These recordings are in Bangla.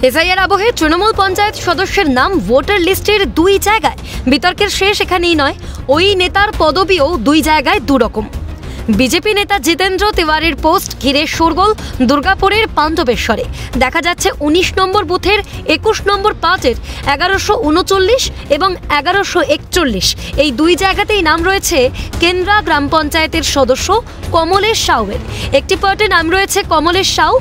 এসআইআর আবহে তৃণমূল পঞ্চায়েত সদস্যের নাম ভোটার লিস্টের দুই জায়গায়। বিতর্কের শেষ এখানেই নয়, ওই নেতার পদবিও দুই জায়গায় দুরকম। বিজেপি নেতা জিতেন্দ্র তিওয়ারির পোস্ট ঘিরে শোরগোল দুর্গাপুরের পাণ্ডবেশ্বরে। দেখা যাচ্ছে 19 নম্বর বুথের 21 নম্বর পার্টের 1139 এবং 1141 এই দুই জায়গাতেই নাম রয়েছে কেন্দ্রা গ্রাম পঞ্চায়েতের সদস্য কমলেশ সাউয়ের। একটি পার্টে নাম রয়েছে কমলেশ সাউ,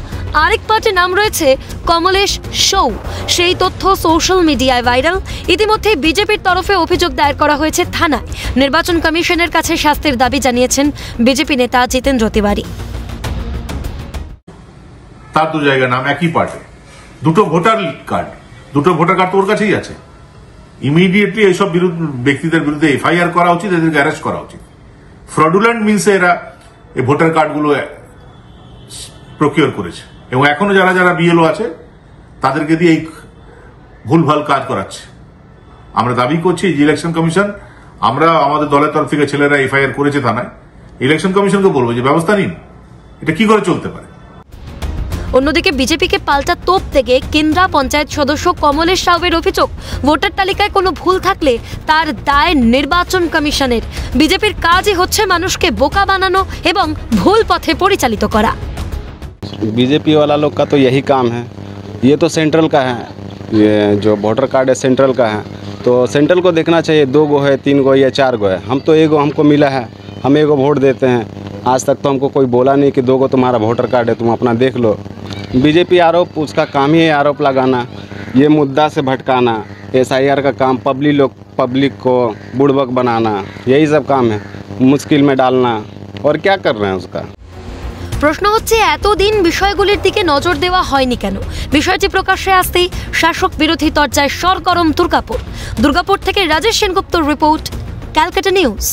আরেক পার্টে নাম রয়েছে কমলেশ সৌ। সেই তথ্য সোশ্যাল মিডিয়ায় ভাইরাল। ইতিমধ্যে বিজেপির তরফে অভিযোগ দায়ের করা হয়েছে থানায়। নির্বাচন কমিশনের কাছে শাস্তির দাবি জানিয়েছেন বিজেপি নেতা জিতেন্দ্র তিওয়ারি। তার দু জায়গা নাম একই পার্টে, দুটো ভোটার কার্ড তো ওর কাছেই আছে। ইমিডিয়েটলি এইসব ব্যক্তিদের বিরুদ্ধে এফআইআর করা উচিত, এদেরকে অ্যারেস্ট করা উচিত। ফ্রডুলেন্ট মিনসে এরা এই ভোটার কার্ডগুলো প্রকিওর করেছে এবং এখনো যারা যারা বিএলও আছে তাদেরকে দিয়ে এই ভুলভাল কাজ করাচ্ছে। আমরা দাবি করছি যে ইলেকশন কমিশন, আমরা আমাদের দলের তরফ থেকে ছেলেরা এফআইআর করেছে থানায়, ইলেকশন কমিশনকে বলবো যে ব্যবস্থা নিন, এটা কি করে চলতে পারে। অন্যদিকে বিজেপিকে পাল্টা তোপ থেকে কেন্দ্রা পঞ্চায়েত সদস্য কমলেশ সাউয়ের অভিযোগ, ভোটার তালিকায় কোনো ভুল থাকলে তার দায় নির্বাচন কমিশনের। বিজেপির কাজই হচ্ছে মানুষকে বোকা বানানো এবং ভুল পথে পরিচালিত করা। बीजेपी वाला लोग का तो यही काम है। ये तो सेंट्रल का है, ये जो वोटर कार्ड है सेंट्रल का है, तो सेंट्रल को देखना चाहिए। 2 गो है, 3 गो या 4 गो है। हम तो एगो हमको मिला है, हम एगो वोट देते हैं। आज तक तो हमको कोई बोला नहीं कि 2 गो तुम्हारा वोटर कार्ड है, तुम अपना देख लो। बीजेपी आरोप, उसका काम ही है आरोप लगाना, ये मुद्दा से भटकाना। एसआईआर का काम पब्लिक को बुड़बक बनाना, यही सब काम है, मुश्किल में डालना। और क्या कर रहे हैं उसका। প্রশ্ন হচ্ছে, এতদিন বিষয়গুলির দিকে নজর দেওয়া হয়নি কেন? বিষয়টি প্রকাশ্যে আসতেই শাসক বিরোধী তরজায় সরগরম দুর্গাপুর থেকে রাজেশ সেনগুপ্তর রিপোর্ট, ক্যালকাটা নিউজ।